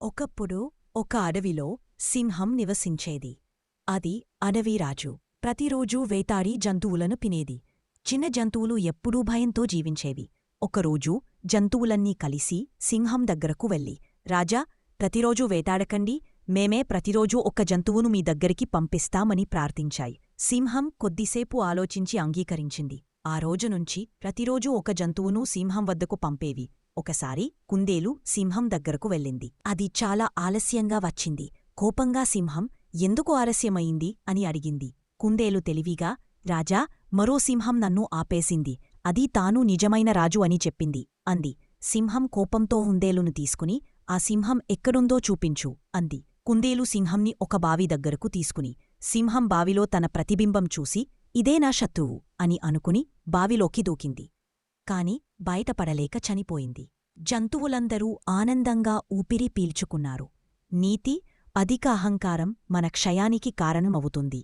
ఒకప్పుడు ఒక అడవిలో సింహం నివసించేది. అది అడవిరాజు. ప్రతిరోజూ వేటాడి జంతువులను తినేది. చిన్న జంతువులు ఎప్పుడూ భయంతో జీవించేవి. ఒకరోజు జంతువులన్నీ కలిసి సింహం దగ్గరకు వెళ్ళి, రాజా, ప్రతిరోజూ వేటాడకండి, మేమే ప్రతిరోజూ ఒక జంతువును మీ దగ్గరికి పంపిస్తామని ప్రార్థించాయి. సింహం కొద్దిసేపు ఆలోచించి అంగీకరించింది. ఆ రోజునుంచి ప్రతిరోజూ ఒక జంతువును సింహం వద్దకు పంపేవి. ఒకసారి కుందేలు సింహం దగ్గరకు వెళ్ళింది. అది చాలా ఆలస్యంగా వచ్చింది. కోపంగా సింహం ఎందుకు ఆలస్యమయింది అని అడిగింది. కుందేలు తెలివిగా, రాజా, మరో సింహం నన్ను ఆపేసింది. అది తాను నిజమైన రాజు అని చెప్పింది అంది. సింహం కోపంతో కుందేలును తీసుకుని, ఆ సింహం ఎక్కడుందో చూపించు అంది. కుందేలు సింహంని ఒక బావి దగ్గరకు తీసుకుని, సింహం బావిలో తన ప్రతిబింబం చూసి, ఇదే నా శత్రువు అని అనుకుని బావిలోకి దూకింది. కాని బయటపడలేక చనిపోయింది. జంతువులందరూ ఆనందంగా ఊపిరి పీల్చుకున్నారు. నీతి: అధిక అహంకారం మన క్షయానికి కారణమవుతుంది.